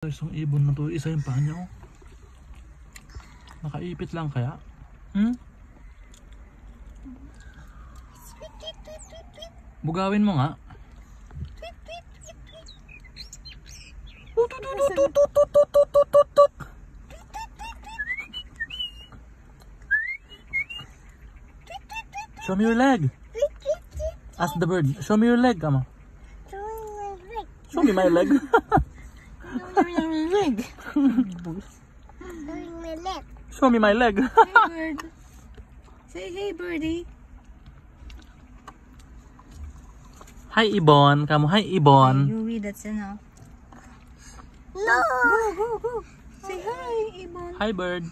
Isang ibon na to, isa yung paa niya, oh. Nakaipit lang kaya? Bugawin mo nga. Show me your leg. Ask the bird. Show me your leg, Kama. Show me my leg. Show me my leg. Hey bird. Say hey birdie. Hi Ibon. Kamu hi Ibon. Yui, that's enough. No. Go. Say hi, Ibon. Hi bird.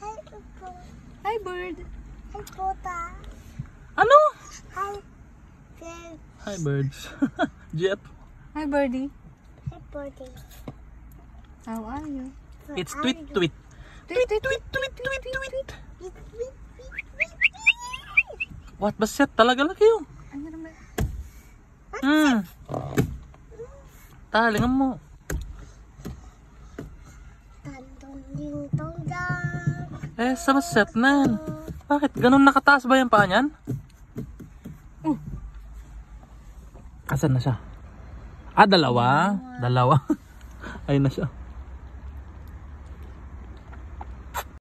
Hi bird. Hi, Pota. Ano? Hi, Phil. Hi birds. Jet. Hi birdie. Hi, Pota. How are you? It's tweet tweet. Tweet, tweet, Tweet tweet tweet tweet. What ba set? Talaga laki yun. Ano naman? Talingan mo. Tandong ding dong dong. Sa set na yan. Bakit? Ganun nakataas ba yung paa niyan? Asan na siya? Dalawa. Dalawa. Ayun na siya.